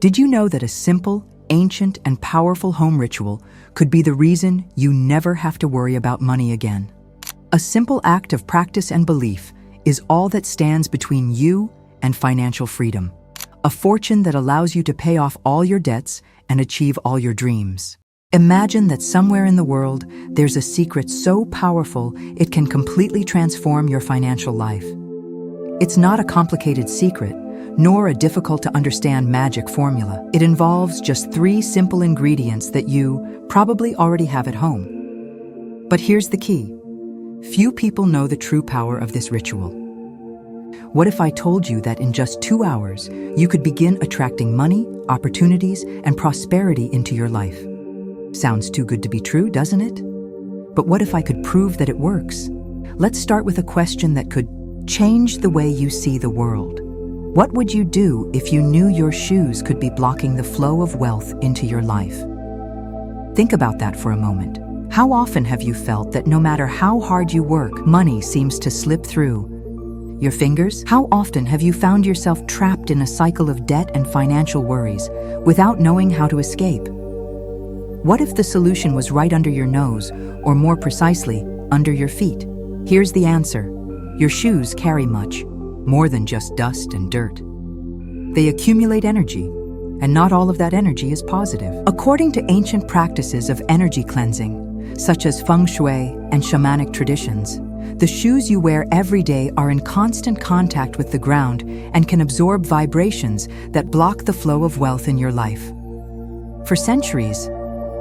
Did you know that a simple, ancient, and powerful home ritual could be the reason you never have to worry about money again? A simple act of practice and belief is all that stands between you and financial freedom. A fortune that allows you to pay off all your debts and achieve all your dreams. Imagine that somewhere in the world, there's a secret so powerful it can completely transform your financial life. It's not a complicated secret, nor a difficult-to-understand magic formula. It involves just 3 simple ingredients that you probably already have at home. But here's the key. Few people know the true power of this ritual. What if I told you that in just 2 hours, you could begin attracting money, opportunities, and prosperity into your life? Sounds too good to be true, doesn't it? But what if I could prove that it works? Let's start with a question that could change the way you see the world. What would you do if you knew your shoes could be blocking the flow of wealth into your life? Think about that for a moment. How often have you felt that no matter how hard you work, money seems to slip through your fingers? How often have you found yourself trapped in a cycle of debt and financial worries without knowing how to escape? What if the solution was right under your nose, or more precisely, under your feet? Here's the answer. Your shoes carry much more than just dust and dirt. They accumulate energy, and not all of that energy is positive. According to ancient practices of energy cleansing, such as Feng Shui and shamanic traditions, the shoes you wear every day are in constant contact with the ground and can absorb vibrations that block the flow of wealth in your life. For centuries,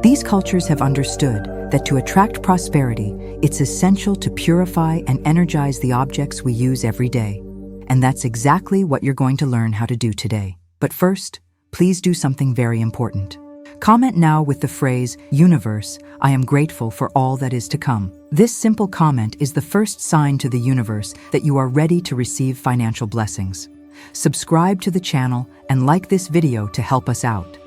these cultures have understood that to attract prosperity, it's essential to purify and energize the objects we use every day. And that's exactly what you're going to learn how to do today. But first, please do something very important. Comment now with the phrase, "Universe, I am grateful for all that is to come." This simple comment is the first sign to the universe that you are ready to receive financial blessings. Subscribe to the channel and like this video to help us out.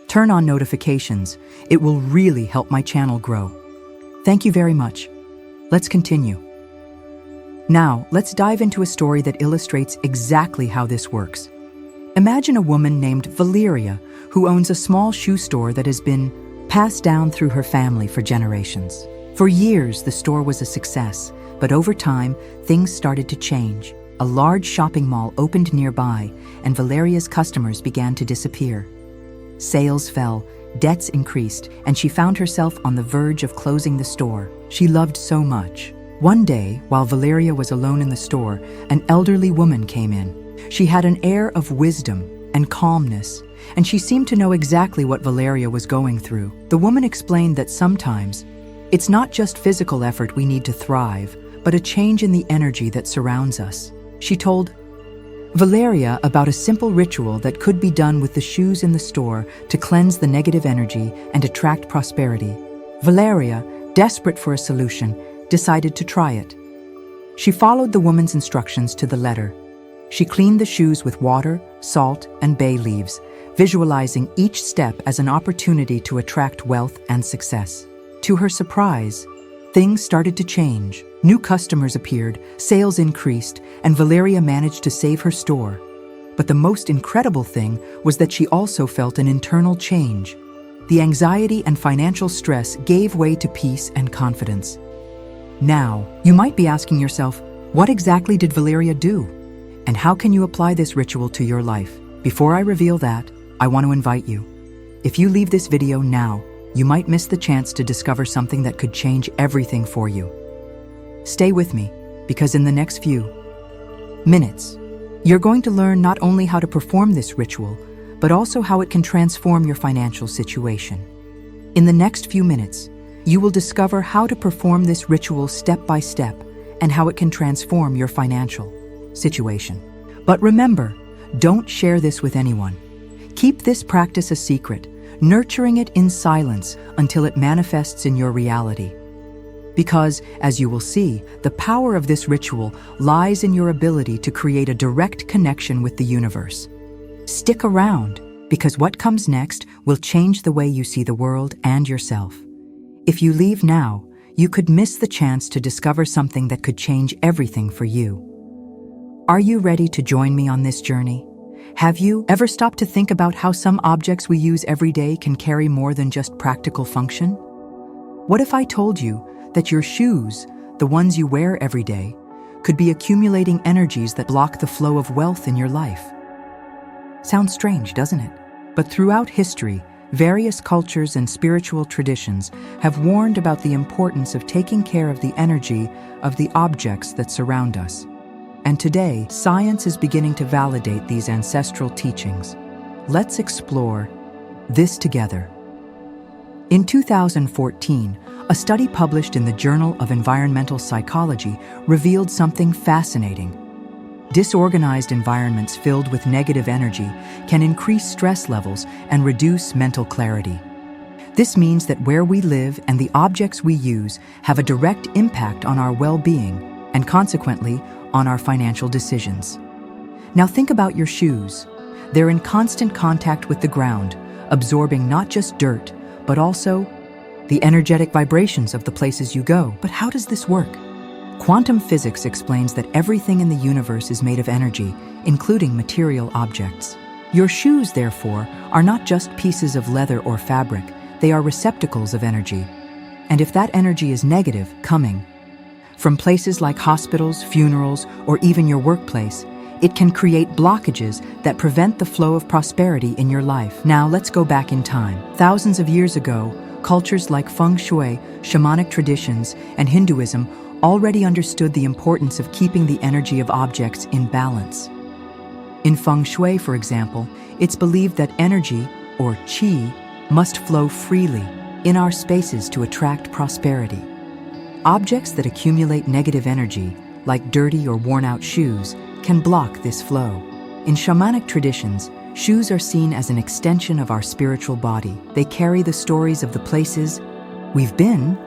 Turn on notifications. It will really help my channel grow. Thank you very much. Let's continue. Now, let's dive into a story that illustrates exactly how this works. Imagine a woman named Valeria who owns a small shoe store that has been passed down through her family for generations. For years, the store was a success, but over time, things started to change. A large shopping mall opened nearby, and Valeria's customers began to disappear. Sales fell, debts increased, and she found herself on the verge of closing the store she loved so much. One day, while Valeria was alone in the store, an elderly woman came in. She had an air of wisdom and calmness, and she seemed to know exactly what Valeria was going through. The woman explained that sometimes, it's not just physical effort we need to thrive, but a change in the energy that surrounds us. She told Valeria about a simple ritual that could be done with the shoes in the store to cleanse the negative energy and attract prosperity. Valeria, desperate for a solution, decided to try it. She followed the woman's instructions to the letter. She cleaned the shoes with water, salt, and bay leaves, visualizing each step as an opportunity to attract wealth and success. To her surprise, things started to change. New customers appeared, sales increased, and Valeria managed to save her store. But the most incredible thing was that she also felt an internal change. The anxiety and financial stress gave way to peace and confidence. Now, you might be asking yourself, what exactly did Valeria do? And how can you apply this ritual to your life? Before I reveal that, I want to invite you. If you leave this video now, you might miss the chance to discover something that could change everything for you. Stay with me, because in the next few minutes, you're going to learn not only how to perform this ritual, but also how it can transform your financial situation. In the next few minutes, you will discover how to perform this ritual step by step and how it can transform your financial situation. But remember, don't share this with anyone. Keep this practice a secret, nurturing it in silence until it manifests in your reality. Because, as you will see, the power of this ritual lies in your ability to create a direct connection with the universe. Stick around, because what comes next will change the way you see the world and yourself. If you leave now, you could miss the chance to discover something that could change everything for you. Are you ready to join me on this journey? Have you ever stopped to think about how some objects we use every day can carry more than just practical function? What if I told you that your shoes, the ones you wear every day, could be accumulating energies that block the flow of wealth in your life? Sounds strange, doesn't it? But throughout history, various cultures and spiritual traditions have warned about the importance of taking care of the energy of the objects that surround us. And today, science is beginning to validate these ancestral teachings. Let's explore this together. In 2014, a study published in the Journal of Environmental Psychology revealed something fascinating. Disorganized environments filled with negative energy can increase stress levels and reduce mental clarity. This means that where we live and the objects we use have a direct impact on our well-being and consequently on our financial decisions. Now think about your shoes. They're in constant contact with the ground, absorbing not just dirt, but also the energetic vibrations of the places you go. But how does this work? Quantum physics explains that everything in the universe is made of energy, including material objects. Your shoes, therefore, are not just pieces of leather or fabric, they are receptacles of energy. And if that energy is negative, coming from places like hospitals, funerals, or even your workplace, it can create blockages that prevent the flow of prosperity in your life. Now let's go back in time. Thousands of years ago, cultures like Feng Shui, shamanic traditions, and Hinduism already understood the importance of keeping the energy of objects in balance. In Feng Shui, for example, it's believed that energy, or qi, must flow freely in our spaces to attract prosperity. Objects that accumulate negative energy, like dirty or worn-out shoes, can block this flow. In shamanic traditions, shoes are seen as an extension of our spiritual body. They carry the stories of the places we've been,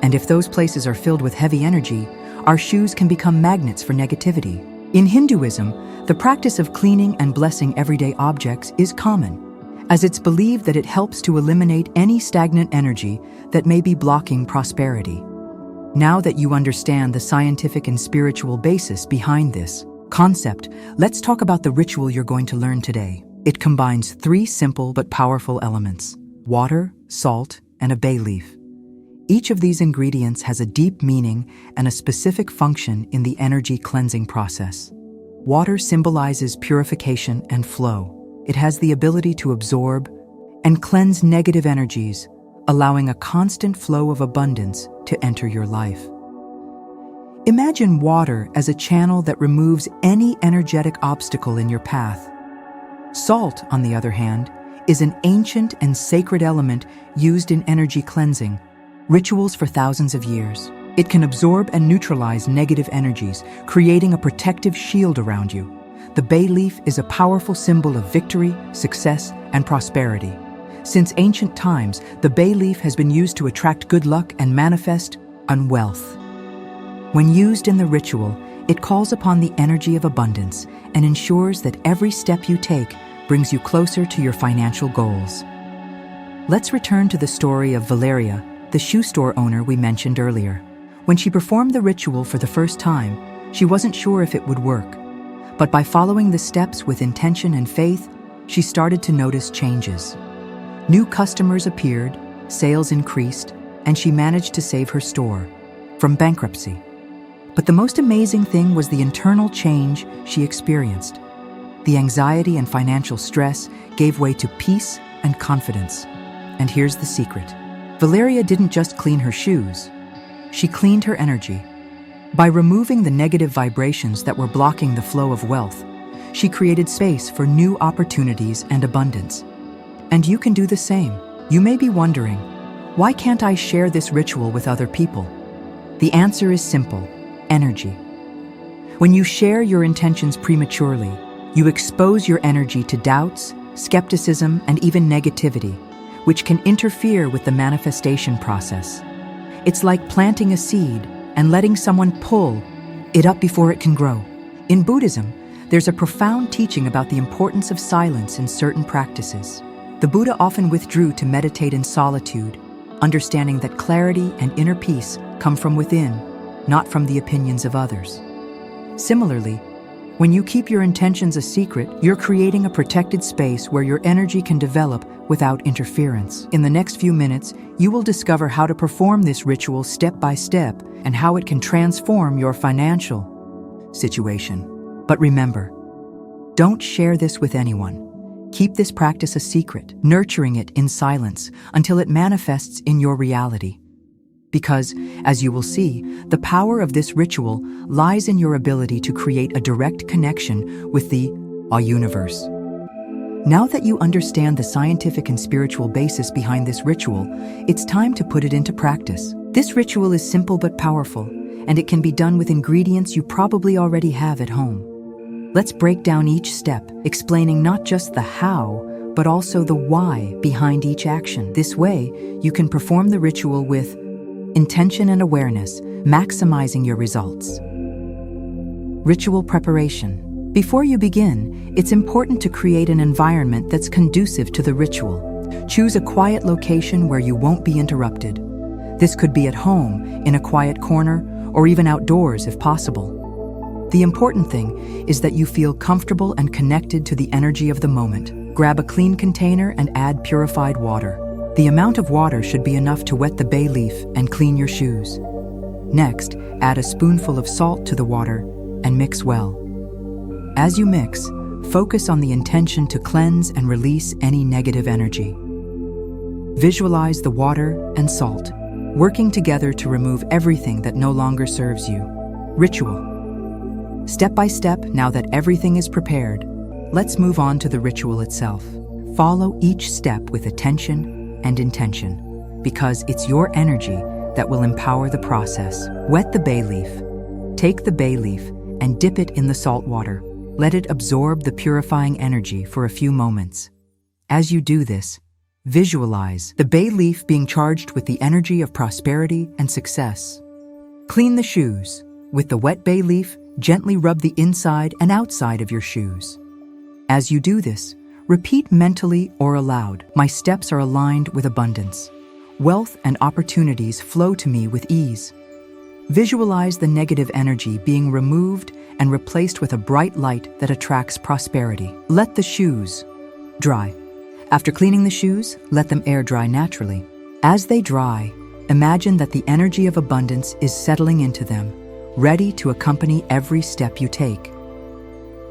and if those places are filled with heavy energy, our shoes can become magnets for negativity. In Hinduism, the practice of cleaning and blessing everyday objects is common, as it's believed that it helps to eliminate any stagnant energy that may be blocking prosperity. Now that you understand the scientific and spiritual basis behind this concept, let's talk about the ritual you're going to learn today. It combines 3 simple but powerful elements: water, salt, and a bay leaf. Each of these ingredients has a deep meaning and a specific function in the energy cleansing process. Water symbolizes purification and flow. It has the ability to absorb and cleanse negative energies, allowing a constant flow of abundance to enter your life. Imagine water as a channel that removes any energetic obstacle in your path. Salt, on the other hand, is an ancient and sacred element used in energy cleansing rituals for thousands of years. It can absorb and neutralize negative energies, creating a protective shield around you. The bay leaf is a powerful symbol of victory, success, and prosperity. Since ancient times, the bay leaf has been used to attract good luck and manifest wealth. When used in the ritual, it calls upon the energy of abundance and ensures that every step you take brings you closer to your financial goals. Let's return to the story of Valeria, the shoe store owner we mentioned earlier. When she performed the ritual for the first time, she wasn't sure if it would work. But by following the steps with intention and faith, she started to notice changes. New customers appeared, sales increased, and she managed to save her store from bankruptcy. But the most amazing thing was the internal change she experienced. The anxiety and financial stress gave way to peace and confidence. And here's the secret. Valeria didn't just clean her shoes. She cleaned her energy. By removing the negative vibrations that were blocking the flow of wealth, she created space for new opportunities and abundance. And you can do the same. You may be wondering, why can't I share this ritual with other people? The answer is simple: energy. When you share your intentions prematurely, you expose your energy to doubts, skepticism, and even negativity, which can interfere with the manifestation process. It's like planting a seed and letting someone pull it up before it can grow. In Buddhism, there's a profound teaching about the importance of silence in certain practices. The Buddha often withdrew to meditate in solitude, understanding that clarity and inner peace come from within, not from the opinions of others. Similarly, When you keep your intentions a secret, you're creating a protected space where your energy can develop without interference. In the next few minutes, you will discover how to perform this ritual step by step and how it can transform your financial situation. But remember, don't share this with anyone. Keep this practice a secret, nurturing it in silence until it manifests in your reality. Because, as you will see, the power of this ritual lies in your ability to create a direct connection with the universe. Now that you understand the scientific and spiritual basis behind this ritual, it's time to put it into practice. This ritual is simple but powerful, and it can be done with ingredients you probably already have at home. Let's break down each step, explaining not just the how, but also the why behind each action. This way, you can perform the ritual with intention and awareness, maximizing your results. Ritual preparation. Before you begin, it's important to create an environment that's conducive to the ritual. Choose a quiet location where you won't be interrupted. This could be at home, in a quiet corner, or even outdoors if possible. The important thing is that you feel comfortable and connected to the energy of the moment. Grab a clean container and add purified water. The amount of water should be enough to wet the bay leaf and clean your shoes. Next, add a spoonful of salt to the water and mix well. As you mix, focus on the intention to cleanse and release any negative energy. Visualize the water and salt, working together to remove everything that no longer serves you. Ritual. Step by step, now that everything is prepared, let's move on to the ritual itself. Follow each step with attention and intention, because it's your energy that will empower the process. Wet the bay leaf. Take the bay leaf and dip it in the salt water. Let it absorb the purifying energy for a few moments. As you do this, visualize the bay leaf being charged with the energy of prosperity and success. Clean the shoes. With the wet bay leaf, gently rub the inside and outside of your shoes. As you do this, repeat mentally or aloud, "My steps are aligned with abundance. Wealth and opportunities flow to me with ease." Visualize the negative energy being removed and replaced with a bright light that attracts prosperity. Let the shoes dry. After cleaning the shoes, let them air dry naturally. As they dry, imagine that the energy of abundance is settling into them, ready to accompany every step you take.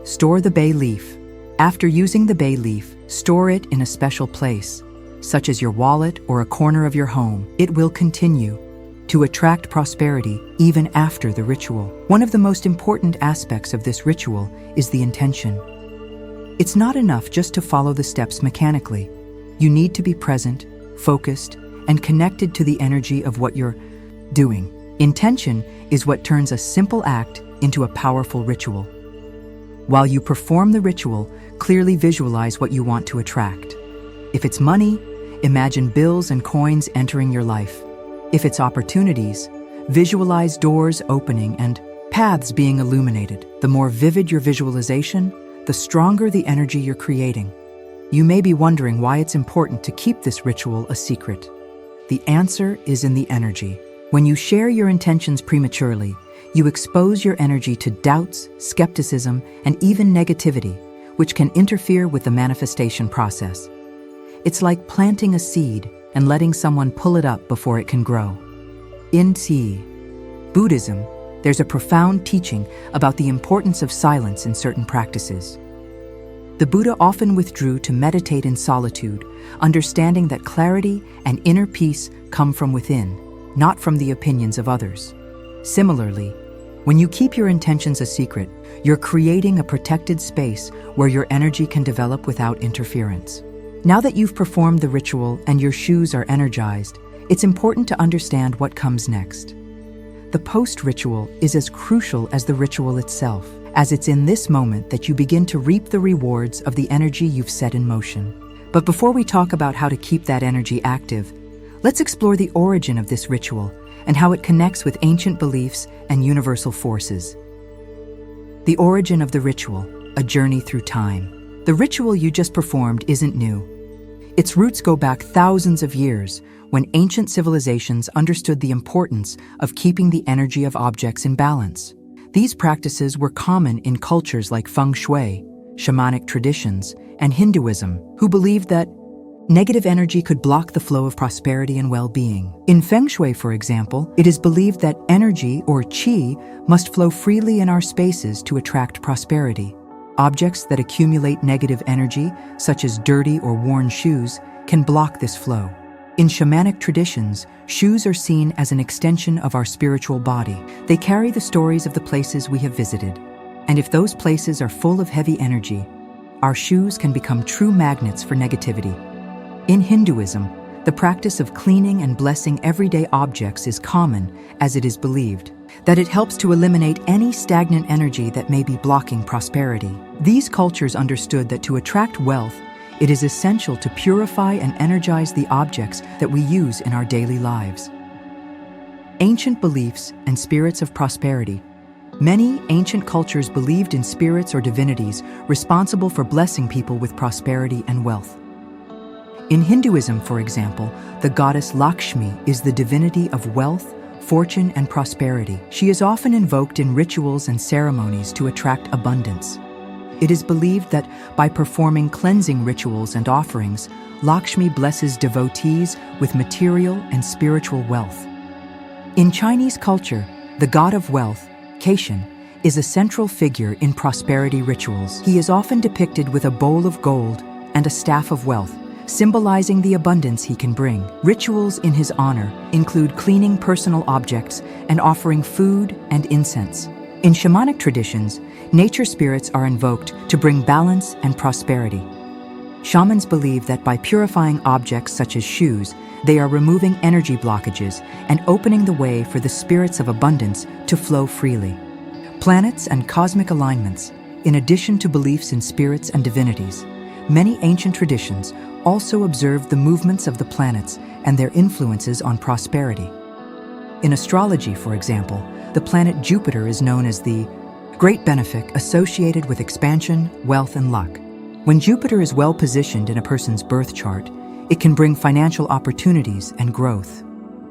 Store the bay leaf. After using the bay leaf, store it in a special place, such as your wallet or a corner of your home. It will continue to attract prosperity even after the ritual. One of the most important aspects of this ritual is the intention. It's not enough just to follow the steps mechanically. You need to be present, focused, and connected to the energy of what you're doing. Intention is what turns a simple act into a powerful ritual. While you perform the ritual, clearly visualize what you want to attract. If it's money, imagine bills and coins entering your life. If it's opportunities, visualize doors opening and paths being illuminated. The more vivid your visualization, the stronger the energy you're creating. You may be wondering why it's important to keep this ritual a secret. The answer is in the energy. When you share your intentions prematurely, you expose your energy to doubts, skepticism, and even negativity, which can interfere with the manifestation process. It's like planting a seed and letting someone pull it up before it can grow. In Buddhism, there's a profound teaching about the importance of silence in certain practices. The Buddha often withdrew to meditate in solitude, understanding that clarity and inner peace come from within, not from the opinions of others. Similarly, when you keep your intentions a secret, you're creating a protected space where your energy can develop without interference. Now that you've performed the ritual and your shoes are energized, it's important to understand what comes next. The post-ritual is as crucial as the ritual itself, as it's in this moment that you begin to reap the rewards of the energy you've set in motion. But before we talk about how to keep that energy active, let's explore the origin of this ritual and how it connects with ancient beliefs and universal forces. The origin of the ritual, a journey through time. The ritual you just performed isn't new. Its roots go back thousands of years, when ancient civilizations understood the importance of keeping the energy of objects in balance. These practices were common in cultures like Feng Shui, shamanic traditions, and Hinduism, who believed that negative energy could block the flow of prosperity and well-being. In Feng Shui, for example, it is believed that energy, or qi, must flow freely in our spaces to attract prosperity. Objects that accumulate negative energy, such as dirty or worn shoes, can block this flow. In shamanic traditions, shoes are seen as an extension of our spiritual body. They carry the stories of the places we have visited. And if those places are full of heavy energy, our shoes can become true magnets for negativity. In Hinduism, the practice of cleaning and blessing everyday objects is common, as it is believed that it helps to eliminate any stagnant energy that may be blocking prosperity. These cultures understood that to attract wealth, it is essential to purify and energize the objects that we use in our daily lives. Ancient beliefs and spirits of prosperity. Many ancient cultures believed in spirits or divinities responsible for blessing people with prosperity and wealth. In Hinduism, for example, the goddess Lakshmi is the divinity of wealth, fortune, and prosperity. She is often invoked in rituals and ceremonies to attract abundance. It is believed that by performing cleansing rituals and offerings, Lakshmi blesses devotees with material and spiritual wealth. In Chinese culture, the god of wealth, Caitian, is a central figure in prosperity rituals. He is often depicted with a bowl of gold and a staff of wealth, symbolizing the abundance he can bring. Rituals in his honor include cleaning personal objects and offering food and incense. In shamanic traditions, nature spirits are invoked to bring balance and prosperity. Shamans believe that by purifying objects such as shoes, they are removing energy blockages and opening the way for the spirits of abundance to flow freely. Planets and cosmic alignments. In addition to beliefs in spirits and divinities, many ancient traditions also observed the movements of the planets and their influences on prosperity. In astrology, for example, the planet Jupiter is known as the great benefic associated with expansion, wealth, and luck. When Jupiter is well positioned in a person's birth chart, it can bring financial opportunities and growth.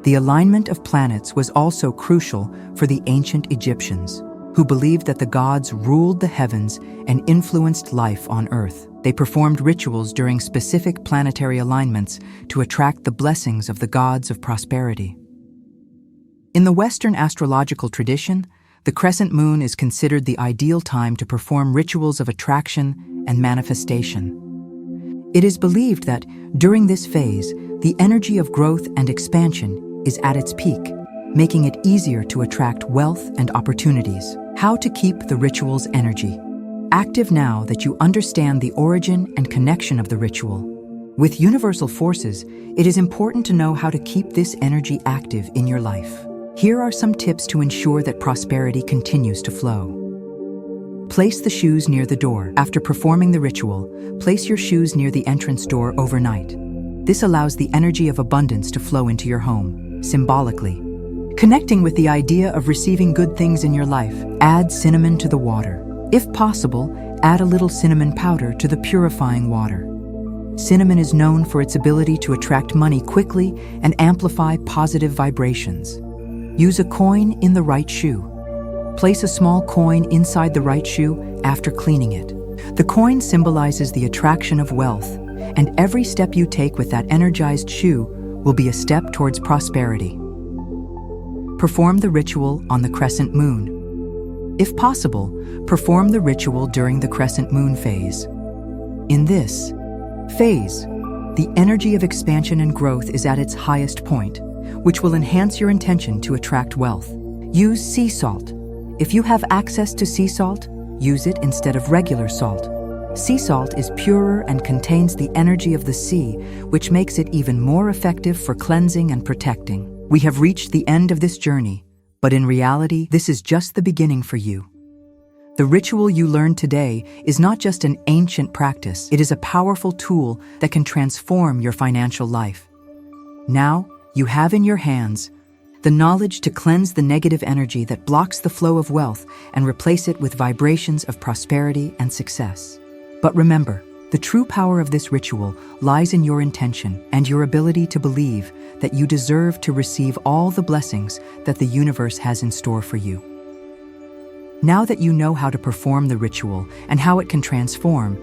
The alignment of planets was also crucial for the ancient Egyptians, who believed that the gods ruled the heavens and influenced life on Earth. They performed rituals during specific planetary alignments to attract the blessings of the gods of prosperity. In the Western astrological tradition, the crescent moon is considered the ideal time to perform rituals of attraction and manifestation. It is believed that during this phase, the energy of growth and expansion is at its peak, making it easier to attract wealth and opportunities. How to keep the ritual's energy active now that you understand the origin and connection of the ritual. With universal forces, it is important to know how to keep this energy active in your life. Here are some tips to ensure that prosperity continues to flow. Place the shoes near the door. After performing the ritual, place your shoes near the entrance door overnight. This allows the energy of abundance to flow into your home, symbolically. Connecting with the idea of receiving good things in your life, add cinnamon to the water. If possible, add a little cinnamon powder to the purifying water. Cinnamon is known for its ability to attract money quickly and amplify positive vibrations. Use a coin in the right shoe. Place a small coin inside the right shoe after cleaning it. The coin symbolizes the attraction of wealth, and every step you take with that energized shoe will be a step towards prosperity. Perform the ritual on the crescent moon. If possible, perform the ritual during the crescent moon phase. In this phase, the energy of expansion and growth is at its highest point, which will enhance your intention to attract wealth. Use sea salt. If you have access to sea salt, use it instead of regular salt. Sea salt is purer and contains the energy of the sea, which makes it even more effective for cleansing and protecting. We have reached the end of this journey, but in reality, this is just the beginning for you. The ritual you learned today is not just an ancient practice, it is a powerful tool that can transform your financial life. Now, you have in your hands the knowledge to cleanse the negative energy that blocks the flow of wealth and replace it with vibrations of prosperity and success. But remember, the true power of this ritual lies in your intention and your ability to believe that you deserve to receive all the blessings that the universe has in store for you. Now that you know how to perform the ritual and how it can transform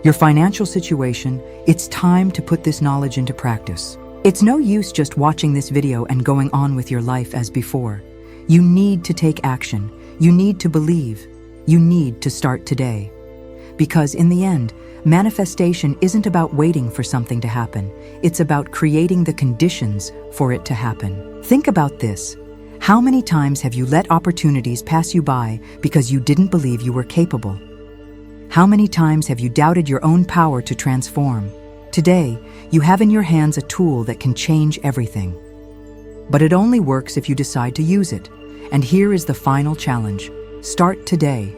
your financial situation, it's time to put this knowledge into practice. It's no use just watching this video and going on with your life as before. You need to take action. You need to believe. You need to start today. Because in the end, manifestation isn't about waiting for something to happen. It's about creating the conditions for it to happen. Think about this. How many times have you let opportunities pass you by because you didn't believe you were capable? How many times have you doubted your own power to transform? Today, you have in your hands a tool that can change everything. But it only works if you decide to use it. And here is the final challenge. Start today.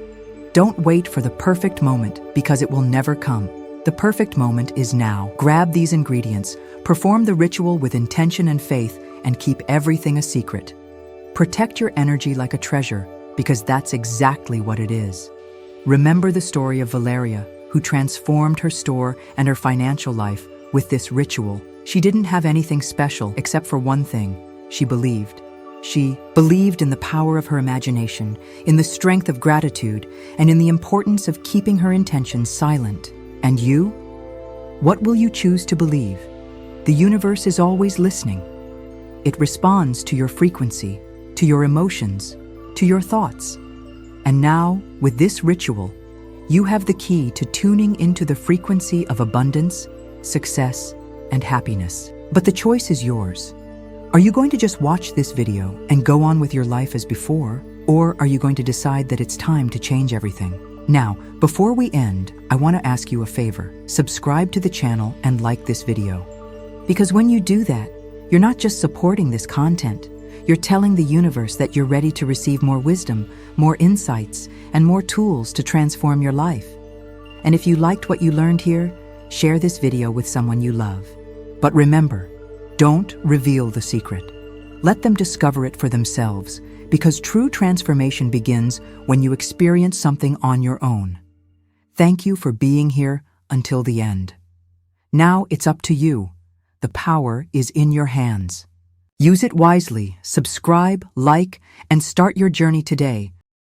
Don't wait for the perfect moment because it will never come. The perfect moment is now. Grab these ingredients, perform the ritual with intention and faith, and keep everything a secret. Protect your energy like a treasure because that's exactly what it is. Remember the story of Valeria, who transformed her store and her financial life with this ritual. She didn't have anything special except for one thing. She believed. She believed in the power of her imagination, in the strength of gratitude, and in the importance of keeping her intentions silent. And you? What will you choose to believe? The universe is always listening. It responds to your frequency, to your emotions, to your thoughts. And now, with this ritual, you have the key to tuning into the frequency of abundance, success, and happiness. But the choice is yours. Are you going to just watch this video and go on with your life as before? Or are you going to decide that it's time to change everything? Now, before we end, I want to ask you a favor. Subscribe to the channel and like this video. Because when you do that, you're not just supporting this content, you're telling the universe that you're ready to receive more wisdom, more insights, and more tools to transform your life. And if you liked what you learned here, share this video with someone you love. But remember, don't reveal the secret. Let them discover it for themselves, because true transformation begins when you experience something on your own. Thank you for being here until the end. Now it's up to you. The power is in your hands. Use it wisely, subscribe, like, and start your journey today